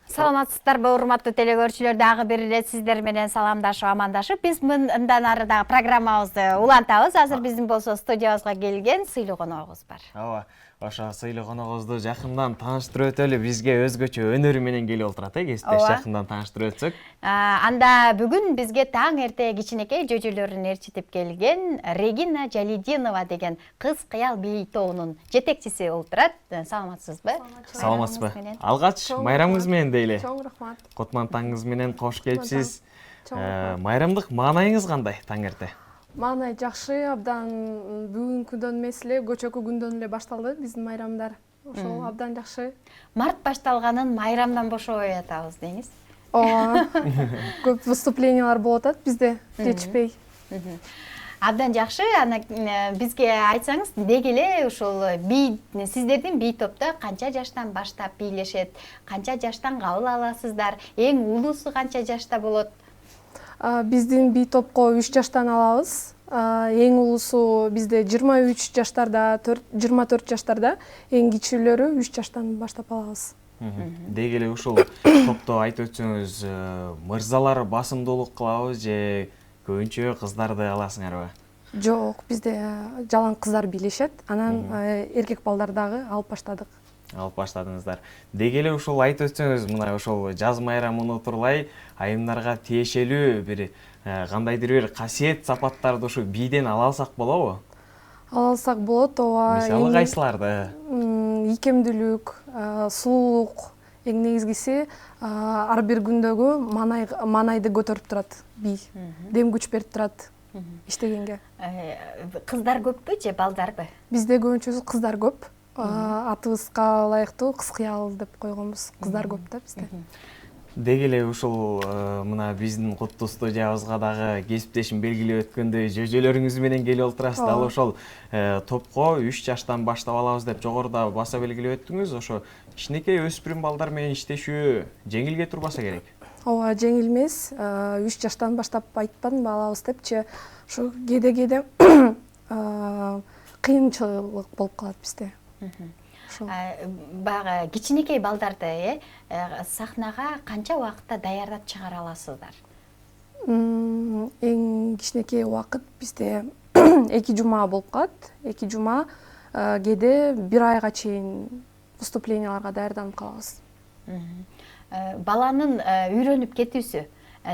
Саламатсыздарбы, урматтуу телегөрүүчүлөр, дагы бир ирет сиздер менен саламдашып, амандашып, биз мындан ары дагы программабызды улантабыз. Азыр биздин болсо студиябызга келген сыйлуу коногубуз бар. Ооба, ошо сыйлуу коногубузду жакындан тааныштырып өтөлү. Бизге өзгөчө өнөрү менен келип олтурат, кесиптеш жакындан тааныштырып өтсөк. Анда бүгүн бизге таң эрте кичинекей жөжөлөрүн ээрчитип келген Регина Жалидинова деген кыз кыял бий тобунун жетекчиси болуп турат. Саламатсызбы? Саламатсызбы? Алгач майрамыңыз менен дейли. Чоң рахмат. Кутман таңыңыз менен кош келипсиз. Майрамдык маанайыңыз кандай таң эрте? Маанай жакшы, абдан бүгүнкү күндөн эмес эле, көчөкү күндөн эле башталды биздин майрамдар. Ошол абдан жакшы. Март башталганын майрамдан бошобой атабыз деңиз. Ооба. Көп выступлениялар болуп атат бизде, жетишпей. Абдан жакшы. Аны бизге айтсаңыз, деги эле ушул сиздердин бий топто канча жаштан баштап бийлешет, канча жаштан кабыл аласыздар, эң улуусу канча жашта болот? Биздин бий топко 3 жаштан алабыз. Эң улуусу бизде 23 жаштарда, 24 жаштарда, эң кичүүлөрү 3 жаштан баштап алабыз. Деги эле ушул топто айтып өтсөңүз, мырзалар басымдуулук кылабы же көбүнчө кыздарды аласыңарбы? Жок, бизде жалаң кыздар бийлешет, анан эркек балдар дагы алып баштадык. Алып баштадыңыздар. Деги эле ушул айтып өтсөңүз, мына ошол жаз майрамын утурлай айымдарга тиешелүү бир кандайдыр бир касиет сапаттарды ушу бийден ала алсак болобу? Ала алсак болот, ооба. Мисалы кайсыларды? Ийкемдүүлүк, сулуулук, эң негизгиси ар бир күндөгү маанайды көтөрүп турат бий. Дем күч берип турат иштегенге. Кыздар көппү же балдарбы? Бизде көбүнчөсү кыздар көп. Атыбызга ылайыктуу кыз кыял деп койгонбуз. Кыздар көп да бизде. Деги эле ушул мына биздин куттуу студиябызга дагы кесиптешим белгилеп өткөндөй жөжөлөрүңүз менен келип олтурасыз. Дал ошол топко 3 жаштан баштап алабыз деп жогоруда баса белгилеп өттүңүз. Ошо кичинекей өспүрүм балдар менен иштешүү жеңилге турбаса керек. Ооба, жеңил эмес. 3 жаштан баштап айтпадымбы алабыз депчи. Ошо кээде кыйынчылык болуп калат бизде. Бага кичинекей балдарды сахнага канча убакытта даярдап чыгара аласыздар? Эң кичинекей убакыт бизде 2 жума болуп калат. 2 жума, кээде 1 айга чейин выступленияларга даярданып калабыз. Баланын үйрөнүп кетүүсү.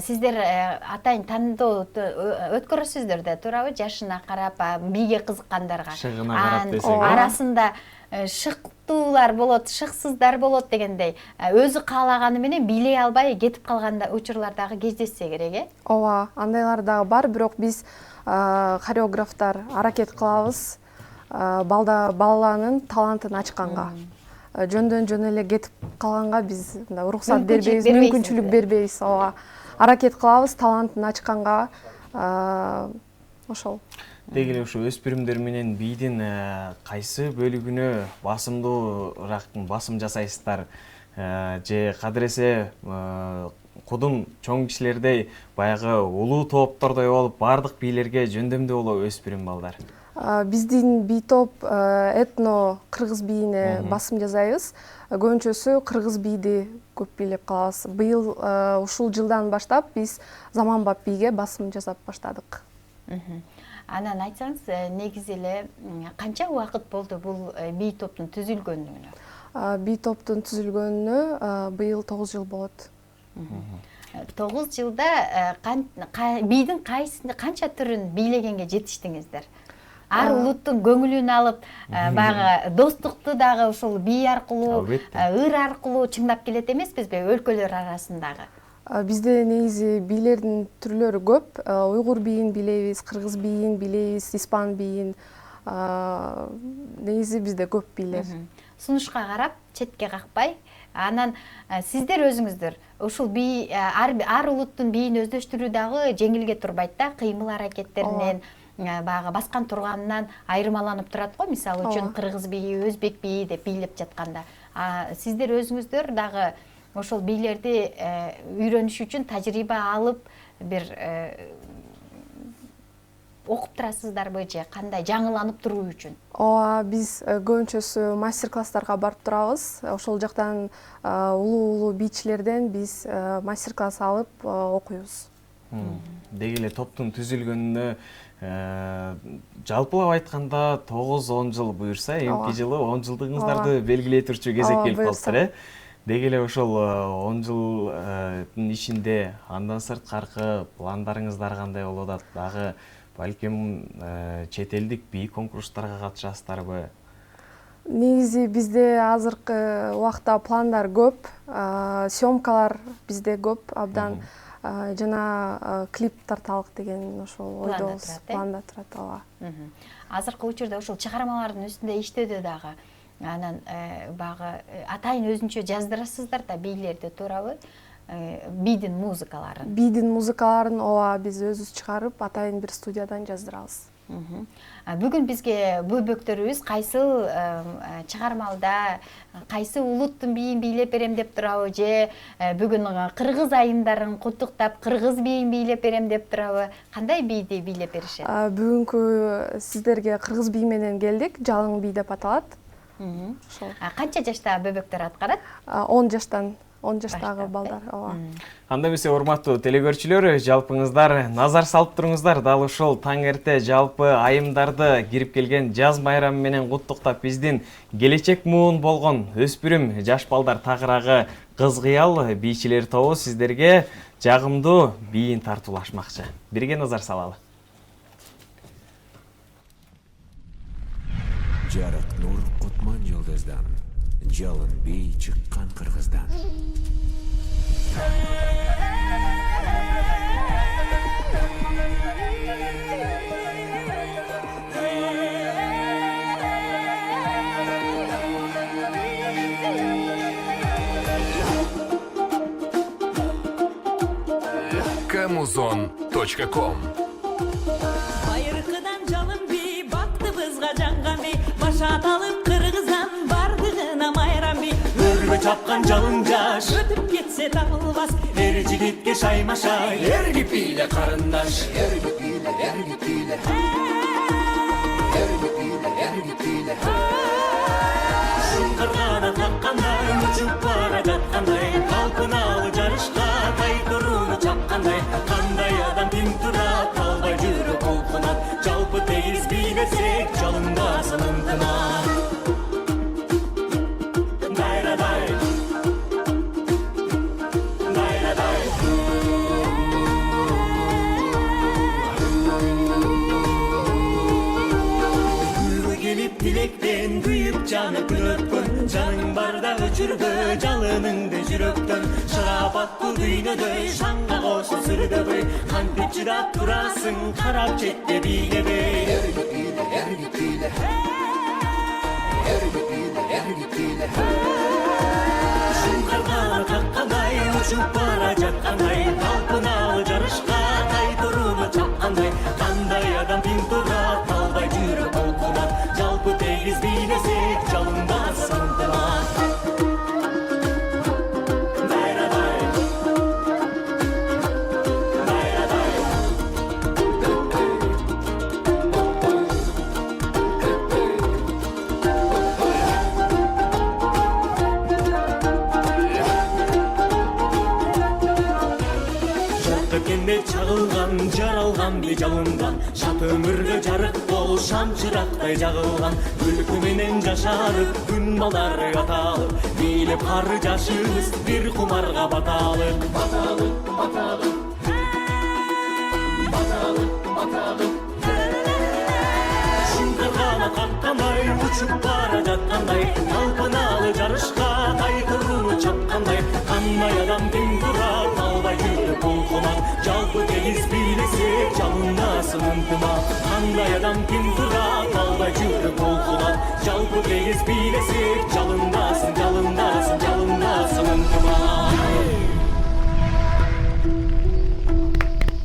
Сиздер атайын тандоо өткөрөсүздөр да, туурабы? Жашына карап, бийге кызыккандарга. Шыгына карап десек. Арасында шыктуулар болот, шыксыздар болот дегендей. Өзү каалаганы менен бийлей албай кетип калганда учурлар дагы кездешсе керек, Ооба, андайлар дагы бар, бирок биз хореографтар аракет кылабыз баланын талантын ачканга. Жөндөн жөн эле кетип калганга биз уруксат бербейбиз, мүмкүнчүлүк бербейбиз. Ооба, аракет кылабыз талантын ачканга. Ошол. Деги эле ушу өспүрүмдөр менен бийдин кайсы бөлүгүнө басым жасайсыздар же кадыресе кудум чоң кишилердей баягы улуу топтордой болуп бардык бийлерге жөндөмдүү болобу өспүрүм балдар? Биздин бий топ этно кыргыз бийине басым жасайбыз. Көбүнчөсү кыргыз бийди көп бийлеп калабыз. Быйыл ушул жылдан баштап биз заманбап бийге басым жасап баштадык. Анан айтсаңыз, негизи эле канча убакыт болду бул бий топтун түзүлгөнүнө? Бий топтун түзүлгөнүнө быйыл 9 жыл болот. 9 жылда бийдин канча түрүн бийлегенге жетиштиңиздер? Ар улуттун көңүлүн алып, баягы достукту дагы ушул бий аркылуу, ыр аркылуу чыңдап келет эмеспизби өлкөлөр арасындагы? Бизде негизи бийлердин түрлөрү көп. Уйгур бийин бийлейбиз, кыргыз бийин бийлейбиз, испан бийин. Негизи бизде көп бийлер. Сунушка карап, четке какпай, анан сиздер өзүңүздөр ушул бий ар улуттун бийин өздөштүрүү дагы жеңилге турбайт да, кыймыл аракеттеринен, баягы баскан турганынан айырмаланып турат го. Мисалы үчүн кыргыз бийи, өзбек бийи деп бийлеп жатканда, Сиздер өзүңүздөр дагы ошол бийлерди үйрөнүш үчүн тажрыйба алып бир окуп турасыздарбы же кандай жаңыланып туруу үчүн? Ооба, биз көбүнчөсү мастер-класстарга барып турабыз. Ошол жактан улуу бийчилерден биз мастер-класс алып окуйбуз. Деги эле топтун түзүлгөнүнө жалпылап айтканда 9-10 жыл буюрса, эмки жылы 10 жылдыгыңыздарды белгилей турчу кезек келип калыптыр, Деги эле ошол 10 жылдын ичинде андан сырткаркы пландарыңыздар кандай болуп атат? Дагы балким чет элдик бий конкурстарга катышасыздарбы? Негизи бизде азыркы убакта пландар көп, съемкалар бизде көп абдан. Жана клип тарталык деген ошол ойдобуз, планда турат. Ооба. Азыркы учурда ошол чыгармалардын үстүндө иштөөдө дагы анан багы атайын өзүнчө жаздырасыздар да бийлерди, туурабы? Бийдин музыкаларын. Бийдин музыкаларын ооба биз өзүбүз чыгарып, атайын бир студиядан жаздырабыз. Бүгүн бизге бөбөктөрүбүз кайсыл чыгармалда, кайсы улуттун бийин бийлеп берем деп турабы, же бүгүн кыргыз айымдарын куттуктап кыргыз бийин бийлеп берем деп турабы? Кандай бийди бийлеп беришет? Бүгүнкү сиздерге кыргыз бий менен келдик, жалың бий деп аталат. Канча жашта бөбөктөр аткарат? 10 жаштагы балдар. Ооба. Анда эмесе урматтуу телекөрүүчүлөр, жалпыңыздар назар салып туруңуздар. Дал ушул таң эрте жалпы айымдарды кирип келген жаз майрамы менен куттуктап биздин келечек муун болгон өспүрүм жаш балдар тагыраагы кыз кыял бийчилер тобу сиздерге жагымдуу бийин тартуулашмакчы. Бирге назар салалы. Жарык нур кутман жылдыздан, жалын бий чыккан кыргыздан. Kamuzon.com Байыркыдан жалын бий, бактыбызга жанган бий, башат алып кыргыздан бардыгына майрам бий. Өргө чапкан жалын жаш, өтүп кетсе табылбас, эр жигитке шайма-шай, эрги бийле карындаш. Эрги бийле, эрги бийле. Эрги бийле, эрги бийле. Шыңкыргана таккандай, учуп бара жаткандай, талпыналы жарышка тайтурууну чапкандай, кандай адам ким турат, албай жүрөк толкунат, жалпы тегиз бийлесек, жалындасын ынтымак. Дайрадай, дайрадай. Күлгү келип тилектен, күйүп жаны күн өткөн, жаның барда өчүргө жалыныңды жүрөктөн. Шарапаттуу дүйнөдөй шаңга кошо сүрдөбөй, кантип чыдап турасың карап четте бийлебей. Эрги бийле, эрги бийле. Эрги бийле, эрги бийле. Шыңкыргана каккандай, учуп бара жаткандай, талпыналы жарышка тайтурууну чапкандай, кандай адам ким турат, албай жүрөк толкунат, жалпы тегиз бийлесек, жалындасын ынтымак. Чагылган, жаралган бий жалындан, шат өмүргө жарык бол, шамчырактай жагылган, күлкү менен жашарып, күн балдары аталып, бийлеп кары жашыбыз бир кумарга баталып. Баталып, баталып, баталып, баталып. Шыңкыргана каккандай, учуп бара жаткандай, талпыналы жарышка тайтурууну чапкандай, кандай адам ким турат, албай жүрөк толкунат, жалпы тегиз бийлесек, жалындасын ынтымак. Кандай адам ким турат, албай жүрөк толкунат, жалпы тегиз бийлесек, жалындасын, жалындасын, жалындасын ынтымак.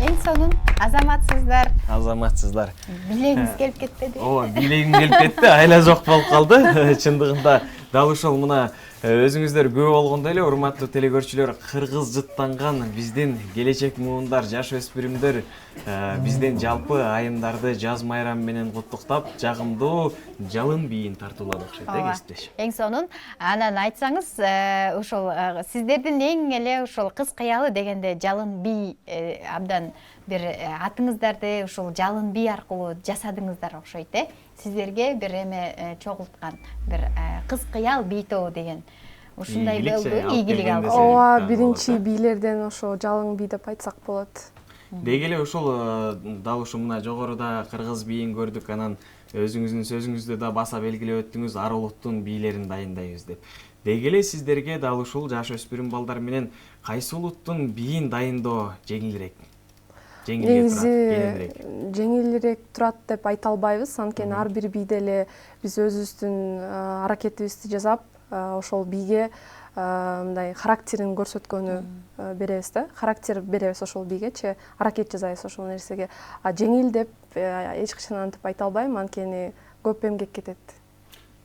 Эң сонун азаматсыздар. Азаматсыздар. Билегиңиз келип кетпеди? Ооба, билегим келип кетти, айла жок болуп калды. Чындыгында дал ошол мына Өзүңүздөр күбө болгондой эле урматтуу телекөрүүчүлөр, кыргыз жыттанган биздин келечек муундар, жаш өспүрүмдөр бизден жалпы айымдарды жаз майрамы менен куттуктап, жагымдуу жалын бийин тартуулады окшойт кесиптеш. Эң сонун анан айтсаңыз, ошол сиздердин эң эле ошол кыз кыялы дегенде жалын бий абдан бир атыңыздарды ушул жалын бий аркылуу жасадыңыздар окшойт. Сиздерге бир эме чогулткан бир кыз кыял бий тобу деген ушундай болду, ийгилик алды. Ооба, биринчи бийлерден ошо жалын бий деп айтсак болот. Деги эле ушул дал ушу мына жогоруда кыргыз бийин көрдүк, анан өзүңүздүн сөзүңүздү да баса белгилеп өттүңүз, ар улуттун бийлерин дайындайбыз деп. Деги эле сиздерге дал ушул жаш өспүрүм балдар менен кайсы улуттун бийин дайындоо жеңилирээк? Негизи жеңилирээк турат деп айта албайбыз, анткени ар бир бийде эле биз өзүбүздүн аракетибизди жасап, ошол бийге мындай характерин көрсөткөнү беребиз да. Характер беребиз ошол бийгечи, аракет жасайбыз ошол нерсеге. Жеңил деп эч качан антип айта албайм, анткени көп эмгек кетет.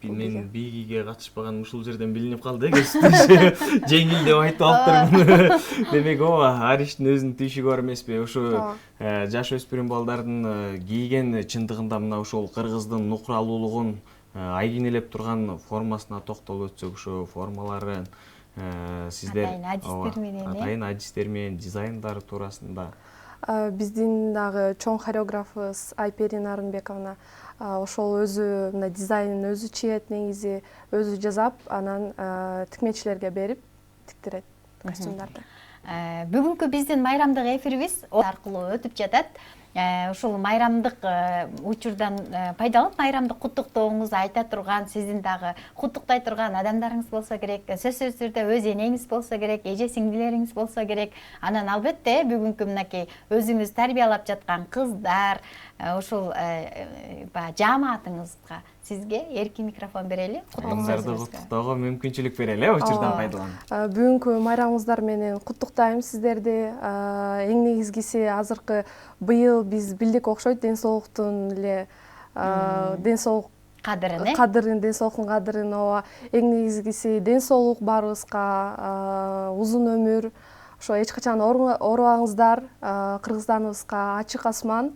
Мен бийгиге катышпаган ушул жерден билинип калды кесиптеш. Жеңил деп айтып алыптырмын. Демек, ооба, ар иштин өзүнүн түйшүгү бар эмеспи? Ушу жаш өспүрүм балдардын кийген чындыгында мына ушул кыргыздын нукралуулугун айгинелеп турган формасына токтолуп өтсөк, ушу формаларын сиздер атайын адистер менен дизайндары туурасында. Биздин дагы чоң хореографыбыз Айперин Арынбековна ошол өзү мына дизайнын өзү чийет, негизи өзү жасап, анан тикмечилерге берип тиктирет костюмдарды. Бүгүнкү биздин майрамдык эфирибиз аркылуу өтүп жатат. Ушул майрамдык учурдан пайдаланып, майрамдык куттуктооңузду айта турган, сиздин дагы куттуктай турган адамдарыңыз болсо керек, сөзсүз түрдө өз энеңиз болсо керек, эже сиңдилериңиз болсо керек. Анан албетте бүгүнкү мынакей өзүңүз тарбиялап жаткан кыздар, ошол жааматыңызга сизге эркин микрофон берели. Кыздарды куттуктоого мүмкүнчүлүк берели, учурдан пайдаланып. Бүгүнкү майрамыңыздар менен куттуктайм сиздерди. Эң негизгиси азыркы быйыл биз билдик окшойт, ден соолуктун эле ден соолук кадырын, ден соолуктун кадырын, ооба. Эң негизгиси ден соолук баарыбызга, узун өмүр. Ошо эч качан оорубаңыздар, Кыргызстаныбызга ачык асман.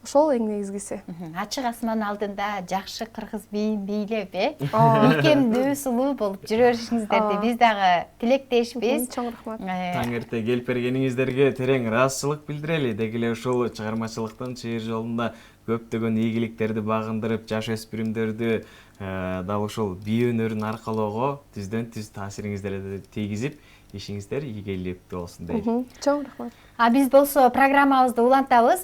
Ошол эң негизгиси. Ачык асман алдында жакшы кыргыз бийин бийлеп, ийкемдүү сулуу болуп жүрө беришиңиздерди биз дагы тилектешпиз. Чоң рахмат. Таң эрте келип бергениңиздерге терең ыраазычылык билдирели. Деги эле ушул чыгармачылыктын чыйыр жолунда көптөгөн ийгиликтерди багындырып, жаш өспүрүмдөрдү дал ушул бий өнөрүн аркалоого түздөн түз таасириңиздерди тийгизип, ишиңиздер ийгиликтүү болсун дейм. Чоң рахмат. Биз болсо программабызды улантабыз.